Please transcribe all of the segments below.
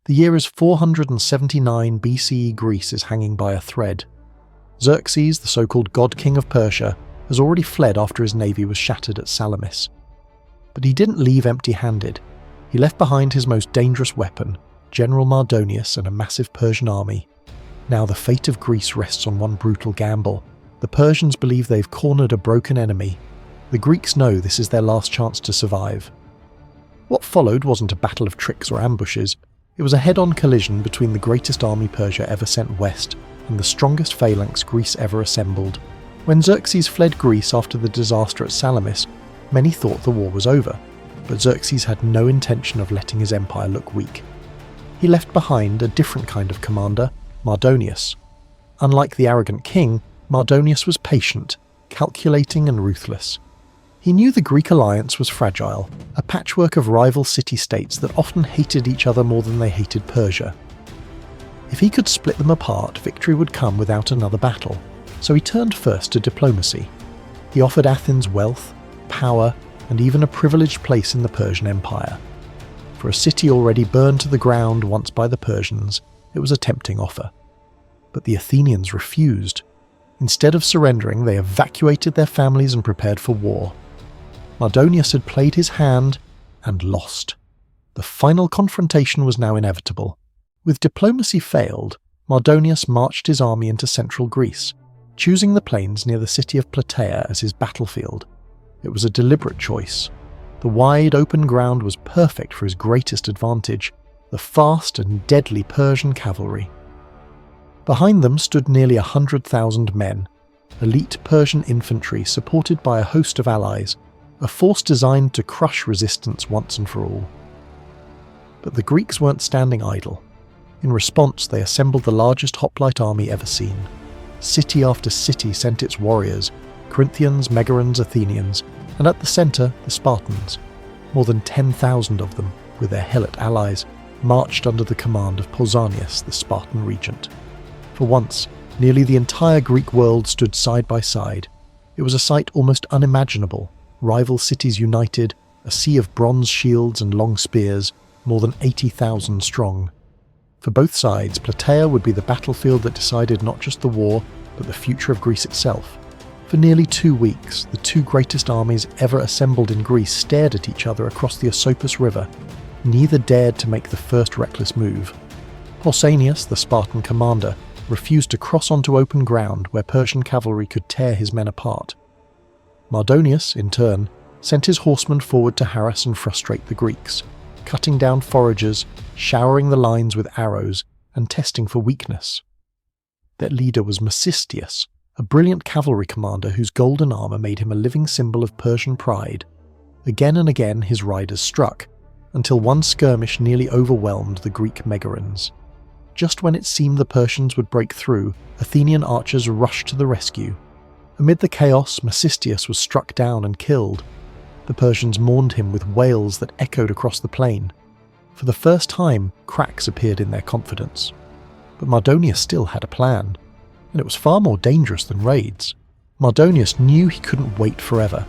The year is 479 B.C.E. Greece is hanging by a thread. Xerxes, the so-called god-king of Persia, has already fled after his navy was shattered at Salamis. But he didn't leave empty-handed. He left behind his most dangerous weapon, General Mardonius and a massive Persian army. Now the fate of Greece rests on one brutal gamble. The Persians believe they've cornered a broken enemy. The Greeks know this is their last chance to survive. What followed wasn't a battle of tricks or ambushes. It was a head-on collision between the greatest army Persia ever sent west and the strongest phalanx Greece ever assembled. When Xerxes fled Greece after the disaster at Salamis, many thought the war was over, but Xerxes had no intention of letting his empire look weak. He left behind a different kind of commander, Mardonius. Unlike the arrogant king, Mardonius was patient, calculating and ruthless. He knew the Greek alliance was fragile, a patchwork of rival city-states that often hated each other more than they hated Persia. If he could split them apart, victory would come without another battle, so he turned first to diplomacy. He offered Athens wealth, power, and even a privileged place in the Persian Empire. For a city already burned to the ground once by the Persians, it was a tempting offer. But the Athenians refused. Instead of surrendering, they evacuated their families and prepared for war. Mardonius had played his hand and lost. The final confrontation was now inevitable. With diplomacy failed, Mardonius marched his army into central Greece, choosing the plains near the city of Plataea as his battlefield. It was a deliberate choice. The wide open ground was perfect for his greatest advantage, the fast and deadly Persian cavalry. Behind them stood nearly 100,000 men, elite Persian infantry supported by a host of allies, a force designed to crush resistance once and for all. But the Greeks weren't standing idle. In response, they assembled the largest hoplite army ever seen. City after city sent its warriors, Corinthians, Megarians, Athenians, and at the centre, the Spartans. More than 10,000 of them, with their Helot allies, marched under the command of Pausanias, the Spartan regent. For once, nearly the entire Greek world stood side by side. It was a sight almost unimaginable. Rival cities united, a sea of bronze shields and long spears, more than 80,000 strong. For both sides, Plataea would be the battlefield that decided not just the war, but the future of Greece itself. For nearly 2 weeks, the two greatest armies ever assembled in Greece stared at each other across the Asopus River. Neither dared to make the first reckless move. Pausanias, the Spartan commander, refused to cross onto open ground where Persian cavalry could tear his men apart. Mardonius, in turn, sent his horsemen forward to harass and frustrate the Greeks, cutting down foragers, showering the lines with arrows, and testing for weakness. Their leader was Mecistius, a brilliant cavalry commander whose golden armour made him a living symbol of Persian pride. Again and again his riders struck, until one skirmish nearly overwhelmed the Greek Megarians. Just when it seemed the Persians would break through, Athenian archers rushed to the rescue. Amid the chaos, Mecistius was struck down and killed. The Persians mourned him with wails that echoed across the plain. For the first time, cracks appeared in their confidence. But Mardonius still had a plan, and it was far more dangerous than raids. Mardonius knew he couldn't wait forever,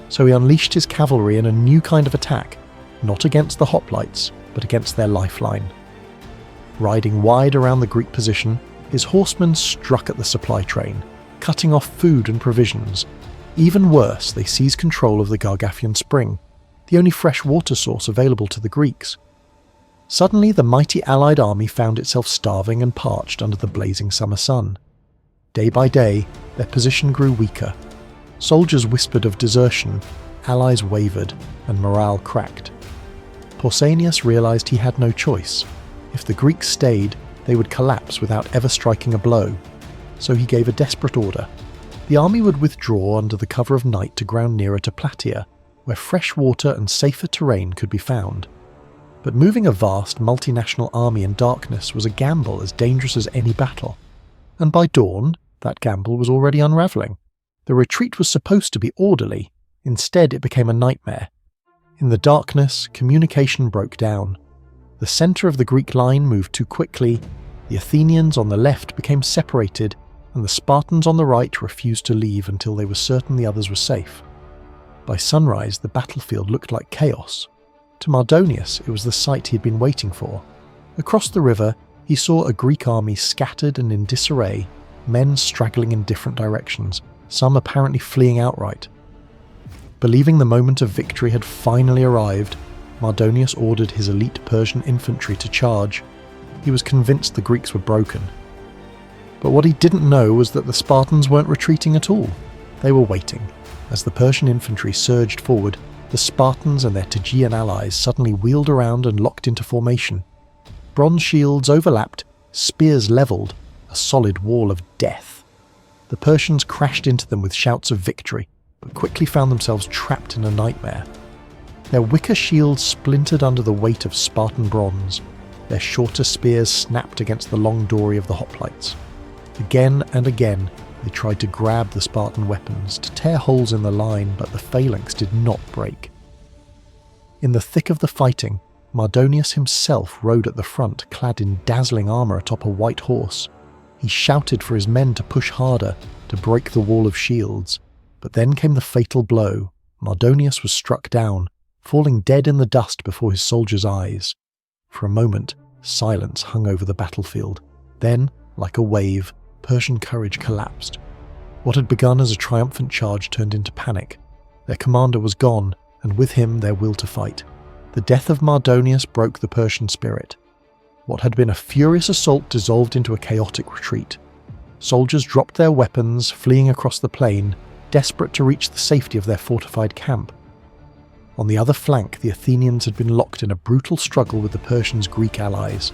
so he unleashed his cavalry in a new kind of attack, not against the hoplites, but against their lifeline. Riding wide around the Greek position, his horsemen struck at the supply train, cutting off food and provisions. Even worse, they seized control of the Gargantuan spring, the only fresh water source available to the Greeks. Suddenly, the mighty allied army found itself starving and parched under the blazing summer sun. Day by day, their position grew weaker. Soldiers whispered of desertion, allies wavered, and morale cracked. Pausanias realized he had no choice. If the Greeks stayed, they would collapse without ever striking a blow. So he gave a desperate order. The army would withdraw under the cover of night to ground nearer to Plataea, where fresh water and safer terrain could be found. But moving a vast multinational army in darkness was a gamble as dangerous as any battle. And by dawn, that gamble was already unravelling. The retreat was supposed to be orderly. Instead, it became a nightmare. In the darkness, communication broke down. The centre of the Greek line moved too quickly, the Athenians on the left became separated, and the Spartans on the right refused to leave until they were certain the others were safe. By sunrise, the battlefield looked like chaos. To Mardonius, it was the sight he had been waiting for. Across the river, he saw a Greek army scattered and in disarray, men straggling in different directions, some apparently fleeing outright. Believing the moment of victory had finally arrived, Mardonius ordered his elite Persian infantry to charge. He was convinced the Greeks were broken. But what he didn't know was that the Spartans weren't retreating at all. They were waiting. As the Persian infantry surged forward, the Spartans and their Tegean allies suddenly wheeled around and locked into formation. Bronze shields overlapped, spears levelled, a solid wall of death. The Persians crashed into them with shouts of victory, but quickly found themselves trapped in a nightmare. Their wicker shields splintered under the weight of Spartan bronze. Their shorter spears snapped against the long dory of the hoplites. Again and again, they tried to grab the Spartan weapons, to tear holes in the line, but the phalanx did not break. In the thick of the fighting, Mardonius himself rode at the front, clad in dazzling armour atop a white horse. He shouted for his men to push harder, to break the wall of shields. But then came the fatal blow. Mardonius was struck down, falling dead in the dust before his soldiers' eyes. For a moment, silence hung over the battlefield. Then, like a wave, Persian courage collapsed. What had begun as a triumphant charge turned into panic. Their commander was gone, and with him their will to fight. The death of Mardonius broke the Persian spirit. What had been a furious assault dissolved into a chaotic retreat. Soldiers dropped their weapons, fleeing across the plain, desperate to reach the safety of their fortified camp. On the other flank, the Athenians had been locked in a brutal struggle with the Persians' Greek allies.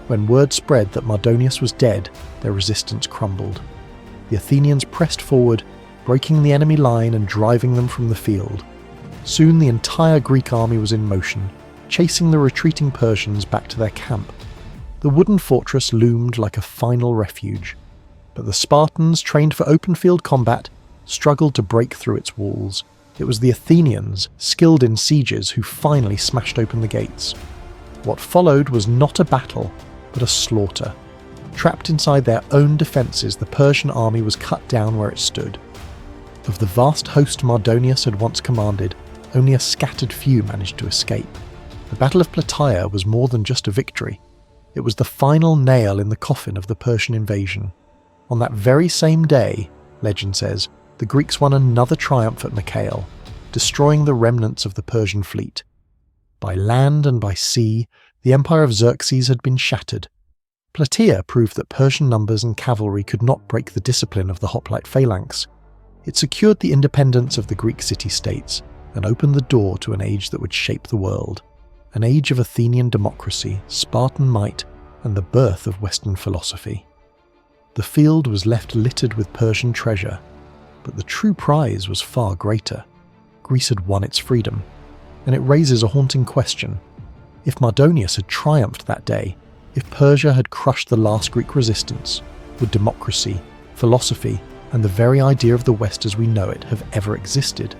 When word spread that Mardonius was dead, their resistance crumbled. The Athenians pressed forward, breaking the enemy line and driving them from the field. Soon the entire Greek army was in motion, chasing the retreating Persians back to their camp. The wooden fortress loomed like a final refuge, but the Spartans, trained for open field combat, struggled to break through its walls. It was the Athenians, skilled in sieges, who finally smashed open the gates. What followed was not a battle, but a slaughter. Trapped inside their own defences, the Persian army was cut down where it stood. Of the vast host Mardonius had once commanded, only a scattered few managed to escape. The Battle of Plataea was more than just a victory. It was the final nail in the coffin of the Persian invasion. On that very same day, legend says, the Greeks won another triumph at Mycale, destroying the remnants of the Persian fleet. By land and by sea, the empire of Xerxes had been shattered. Plataea proved that Persian numbers and cavalry could not break the discipline of the hoplite phalanx. It secured the independence of the Greek city-states and opened the door to an age that would shape the world. An age of Athenian democracy, Spartan might, and the birth of Western philosophy. The field was left littered with Persian treasure, but the true prize was far greater. Greece had won its freedom, and it raises a haunting question. If Mardonius had triumphed that day, if Persia had crushed the last Greek resistance, would democracy, philosophy, and the very idea of the West as we know it have ever existed?